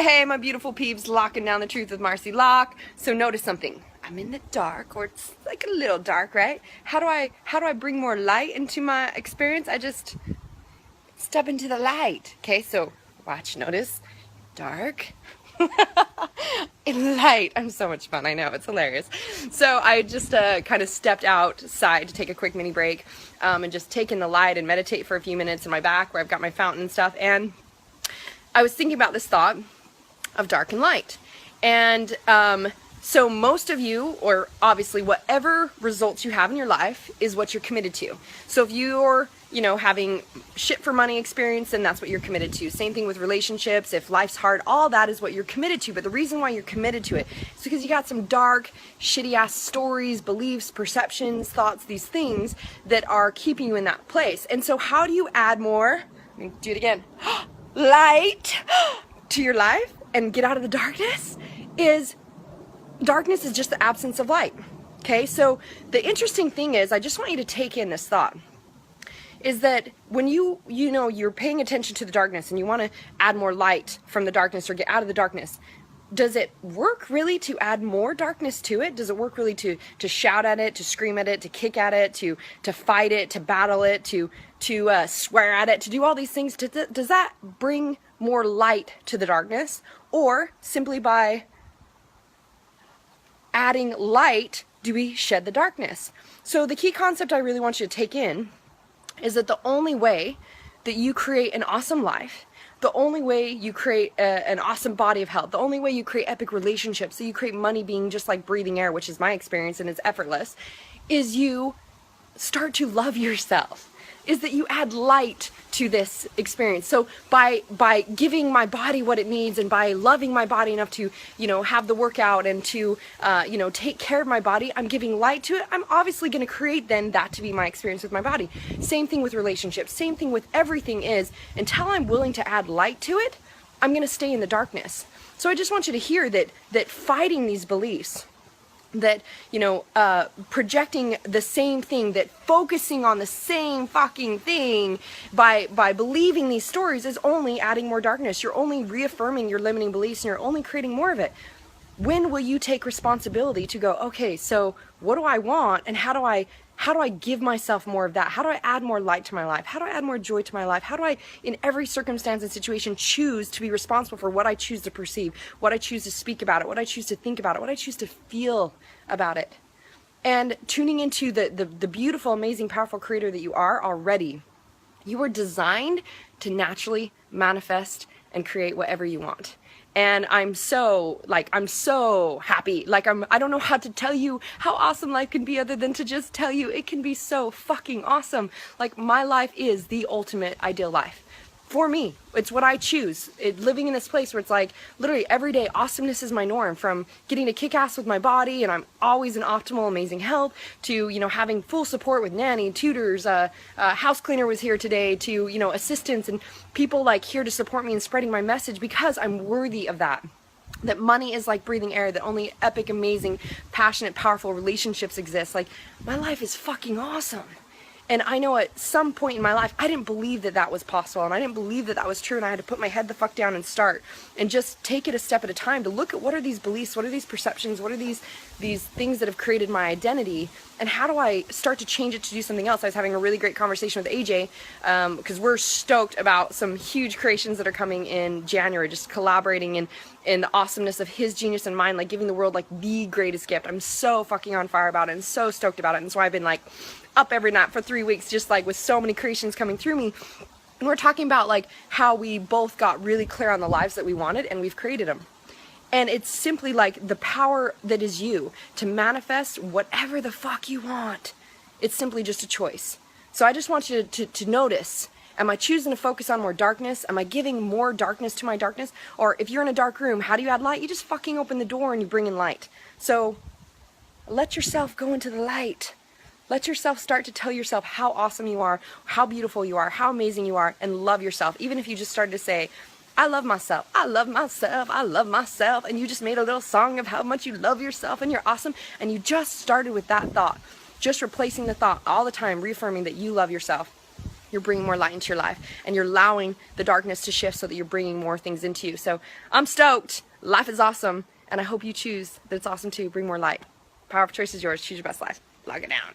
Hey, my beautiful peeps, locking down the truth with Marci Lock. So notice something. I'm in the dark, or it's like a little dark, right? How do I bring more light into my experience? I just step into the light. Okay, so watch, notice. Dark. Light. I'm so much fun. I know, it's hilarious. So I just kind of stepped outside to take a quick mini break and just take in the light and meditate for a few minutes in my back where I've got my fountain and stuff. And I was thinking about this thought of dark and light. And so most of you, or obviously whatever results you have in your life is what you're committed to. So if you're, having shit for money experience, then that's what you're committed to. Same thing with relationships. If life's hard, all that is what you're committed to. But the reason why you're committed to it is because you got some dark, shitty ass stories, beliefs, perceptions, thoughts, these things that are keeping you in that place. And so how do you add more, let me do it again, light to your life and get out of the darkness? Darkness is just the absence of light. Okay, so the interesting thing is, I just want you to take in this thought, is that when you're paying attention to the darkness and you want to add more light from the darkness or get out of the darkness, does it work really to add more darkness to it? Does it work really to shout at it, to scream at it, to kick at it, to fight it, to battle it, to swear at it, to do all these things? Does that bring more light to the darkness? Or simply by adding light, do we shed the darkness? So the key concept I really want you to take in is that the only way that you create an awesome life, the only way you create an awesome body of health, the only way you create epic relationships, so you create money being just like breathing air, which is my experience and it's effortless, is you start to love yourself, is that you add light to this experience. So by giving my body what it needs and by loving my body enough to, have the workout and to, take care of my body, I'm giving light to it. I'm obviously going to create then that to be my experience with my body. Same thing with relationships. Same thing with everything is, until I'm willing to add light to it, I'm going to stay in the darkness. So I just want you to hear that fighting these beliefs, that projecting the same thing, that focusing on the same fucking thing by believing these stories is only adding more darkness. You're only reaffirming your limiting beliefs and you're only creating more of it. When will you take responsibility to go, okay, so what do I want and how do I give myself more of that? How do I add more light to my life? How do I add more joy to my life? How do I, in every circumstance and situation, choose to be responsible for what I choose to perceive, what I choose to speak about it, what I choose to think about it, what I choose to feel about it? And tuning into the beautiful, amazing, powerful creator that you are already. You were designed to naturally manifest and create whatever you want. And I'm so happy. I don't know how to tell you how awesome life can be other than to just tell you it can be so fucking awesome. My life is the ultimate ideal life. For me, it's what I choose. Living in this place where it's literally every day, awesomeness is my norm, from getting to kick ass with my body and I'm always in optimal, amazing health, to, having full support with nanny, tutors, house cleaner was here today, to, assistants and people here to support me in spreading my message because I'm worthy of that. That money is like breathing air, that only epic, amazing, passionate, powerful relationships exist. My life is fucking awesome. And I know at some point in my life, I didn't believe that was possible, and I didn't believe that was true, and I had to put my head the fuck down and start, and just take it a step at a time to look at what are these beliefs, what are these perceptions, what are these things that have created my identity, and how do I start to change it to do something else? I was having a really great conversation with AJ, because we're stoked about some huge creations that are coming in January, just collaborating in the awesomeness of his genius and mine, giving the world the greatest gift. I'm so fucking on fire about it and so stoked about it, and so I've been up every night for 3 weeks, just with so many creations coming through me. And we're talking about how we both got really clear on the lives that we wanted and we've created them. And it's simply the power that is you to manifest whatever the fuck you want. It's simply just a choice. So I just want you to notice, am I choosing to focus on more darkness? Am I giving more darkness to my darkness? Or if you're in a dark room, how do you add light? You just fucking open the door and you bring in light. So let yourself go into the light. Let yourself start to tell yourself how awesome you are, how beautiful you are, how amazing you are, and love yourself. Even if you just started to say, I love myself, I love myself, I love myself, and you just made a little song of how much you love yourself and you're awesome, and you just started with that thought, just replacing the thought all the time, reaffirming that you love yourself. you're bringing more light into your life, and you're allowing the darkness to shift so that you're bringing more things into you. So I'm stoked. Life is awesome, and I hope you choose that it's awesome too. Bring more light. Power of choice is yours. Choose your best life. Lock it down.